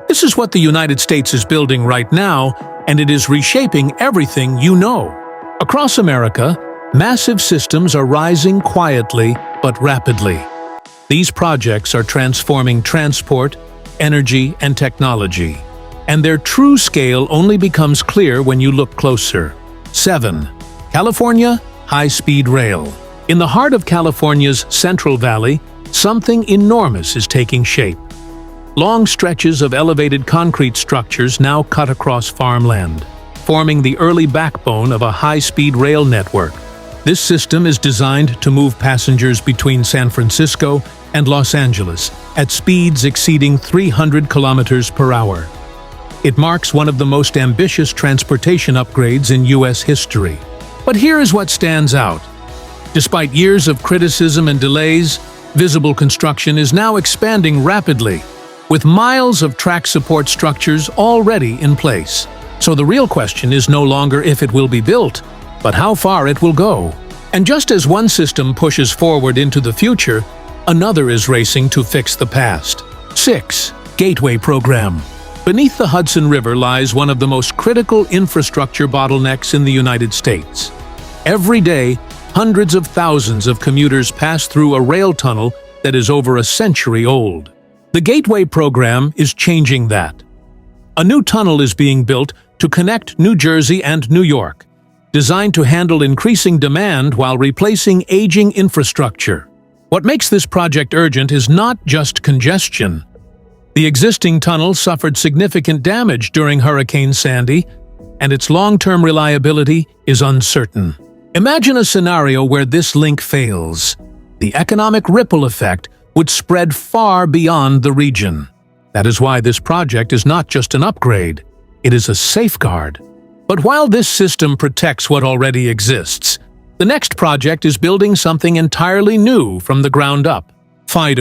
This is what the United States is building right now, and it is reshaping everything you know. Across America, massive systems are rising quietly but rapidly. These projects are transforming transport, energy, and technology, and their true scale only becomes clear when you look closer. 7. California High-Speed Rail. In the heart of California's Central Valley, something enormous is taking shape. Long stretches of elevated concrete structures now cut across farmland, forming the early backbone of a high-speed rail network. This system is designed to move passengers between San Francisco and Los Angeles at speeds exceeding 300 kilometers per hour. It marks one of the most ambitious transportation upgrades in U.S. history. But here is what stands out. Despite years of criticism and delays, visible construction is now expanding rapidly, with miles of track support structures already in place. So the real question is no longer if it will be built, but how far it will go. And just as one system pushes forward into the future, another is racing to fix the past. 6. Gateway Program. Beneath the Hudson River lies one of the most critical infrastructure bottlenecks in the United States. Every day, hundreds of thousands of commuters pass through a rail tunnel that is over a century old. The Gateway Program is changing that. A new tunnel is being built to connect New Jersey and New York, designed to handle increasing demand while replacing aging infrastructure. What makes this project urgent is not just congestion. The existing tunnel suffered significant damage during Hurricane Sandy, and its long-term reliability is uncertain. Imagine a scenario where this link fails. The economic ripple effect would spread far beyond the region. That is why this project is not just an upgrade, it is a safeguard. But while this system protects what already exists, the next project is building something entirely new from the ground up. 5.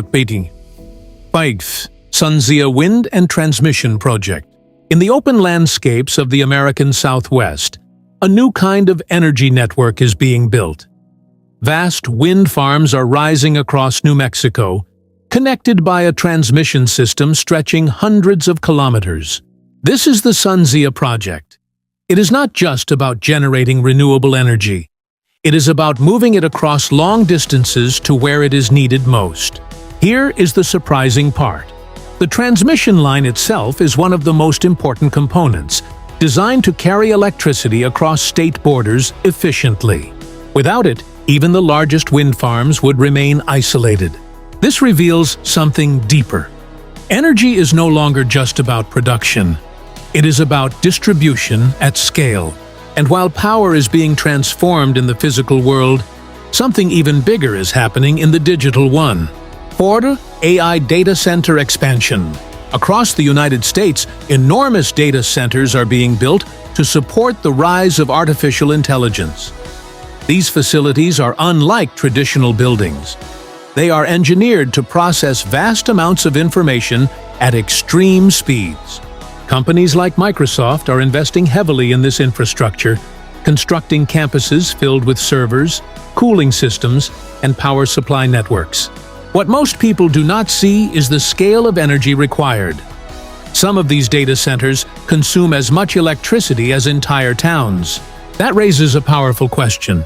Sunzia Wind and Transmission Project. In the open landscapes of the American Southwest, a new kind of energy network is being built. Vast wind farms are rising across New Mexico, connected by a transmission system stretching hundreds of kilometers. This is the Sunzia project. It is not just about generating renewable energy. It is about moving it across long distances to where it is needed most. Here is the surprising part. The transmission line itself is one of the most important components, designed to carry electricity across state borders efficiently. Without it, even the largest wind farms would remain isolated. This reveals something deeper. Energy is no longer just about production. It is about distribution at scale. And while power is being transformed in the physical world, something even bigger is happening in the digital one. 4. AI data center expansion. Across the United States, enormous data centers are being built to support the rise of artificial intelligence. These facilities are unlike traditional buildings. They are engineered to process vast amounts of information at extreme speeds. Companies like Microsoft are investing heavily in this infrastructure, constructing campuses filled with servers, cooling systems, and power supply networks. What most people do not see is the scale of energy required. Some of these data centers consume as much electricity as entire towns. That raises a powerful question.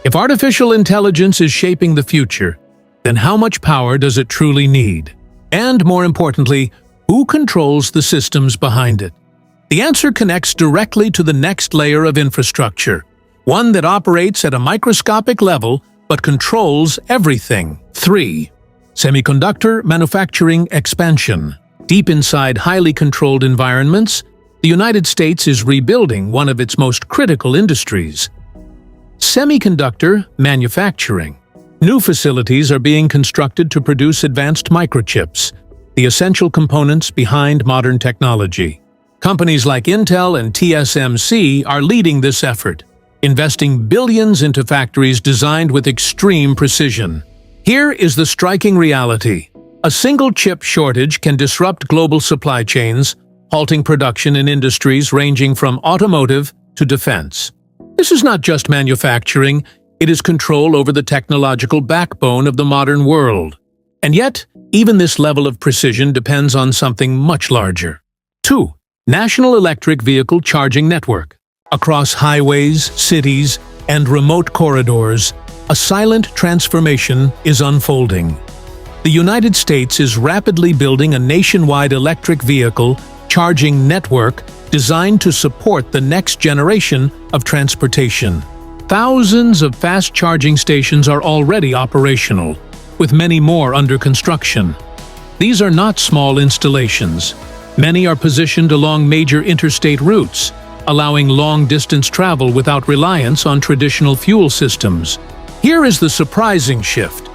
If artificial intelligence is shaping the future, then how much power does it truly need? And more importantly, who controls the systems behind it? The answer connects directly to the next layer of infrastructure, one that operates at a microscopic level but controls everything. 3. Semiconductor manufacturing expansion. Deep inside highly controlled environments, the United States is rebuilding one of its most critical industries: semiconductor manufacturing. New facilities are being constructed to produce advanced microchips, the essential components behind modern technology. Companies like Intel and TSMC are leading this effort, investing billions into factories designed with extreme precision. Here is the striking reality. A single chip shortage can disrupt global supply chains, halting production in industries ranging from automotive to defense. This is not just manufacturing, it is control over the technological backbone of the modern world. And yet, even this level of precision depends on something much larger: 2. National Electric Vehicle Charging Network. Across highways, cities, and remote corridors, a silent transformation is unfolding. The United States is rapidly building a nationwide electric vehicle charging network designed to support the next generation of transportation. Thousands of fast charging stations are already operational, with many more under construction. These are not small installations. Many are positioned along major interstate routes, allowing long-distance travel without reliance on traditional fuel systems. Here is the surprising shift.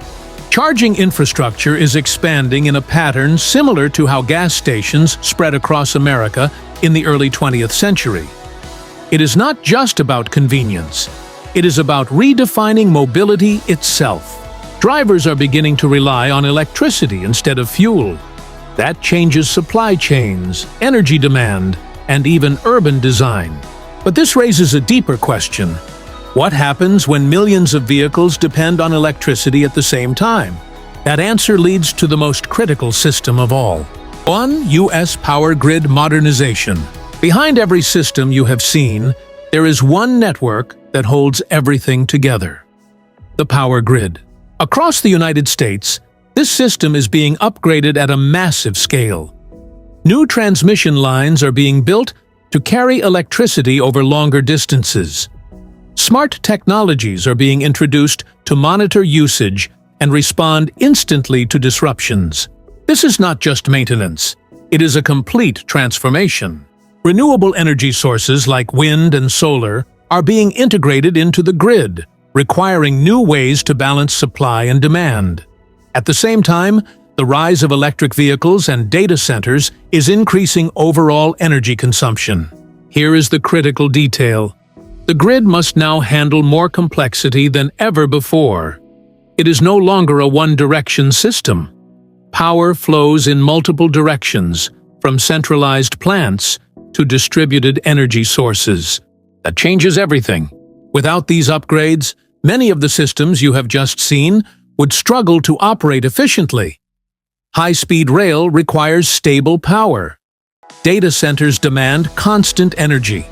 Charging infrastructure is expanding in a pattern similar to how gas stations spread across America in the early 20th century. It is not just about convenience. It is about redefining mobility itself. Drivers are beginning to rely on electricity instead of fuel. That changes supply chains, energy demand, and even urban design. But this raises a deeper question. What happens when millions of vehicles depend on electricity at the same time? That answer leads to the most critical system of all. 1. U.S. power grid modernization. Behind every system you have seen, there is one network that holds everything together: the power grid. Across the United States, this system is being upgraded at a massive scale. New transmission lines are being built to carry electricity over longer distances. Smart technologies are being introduced to monitor usage and respond instantly to disruptions. This is not just maintenance, it is a complete transformation. Renewable energy sources like wind and solar are being integrated into the grid, requiring new ways to balance supply and demand. At the same time, the rise of electric vehicles and data centers is increasing overall energy consumption. Here is the critical detail. The grid must now handle more complexity than ever before. It is no longer a one-direction system. Power flows in multiple directions, from centralized plants to distributed energy sources. That changes everything. Without these upgrades, many of the systems you have just seen would struggle to operate efficiently. High-speed rail requires stable power. Data centers demand constant energy.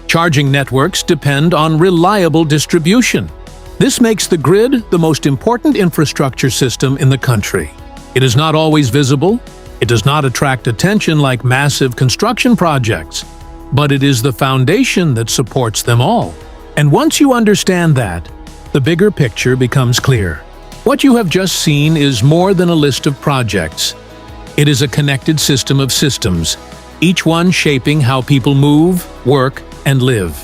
Charging networks depend on reliable distribution. This makes the grid the most important infrastructure system in the country. It is not always visible, it does not attract attention like massive construction projects, but it is the foundation that supports them all. And once you understand that, the bigger picture becomes clear. What you have just seen is more than a list of projects. It is a connected system of systems, each one shaping how people move, work, and live.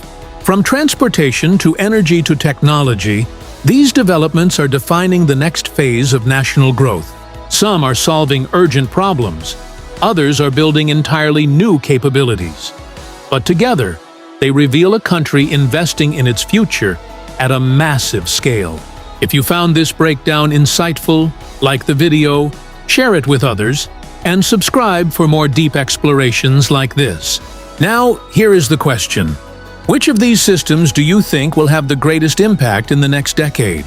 From transportation to energy to technology, these developments are defining the next phase of national growth. Some are solving urgent problems, others are building entirely new capabilities. But together, they reveal a country investing in its future at a massive scale. If you found this breakdown insightful, like the video, share it with others, and subscribe for more deep explorations like this. Now, here is the question. Which of these systems do you think will have the greatest impact in the next decade?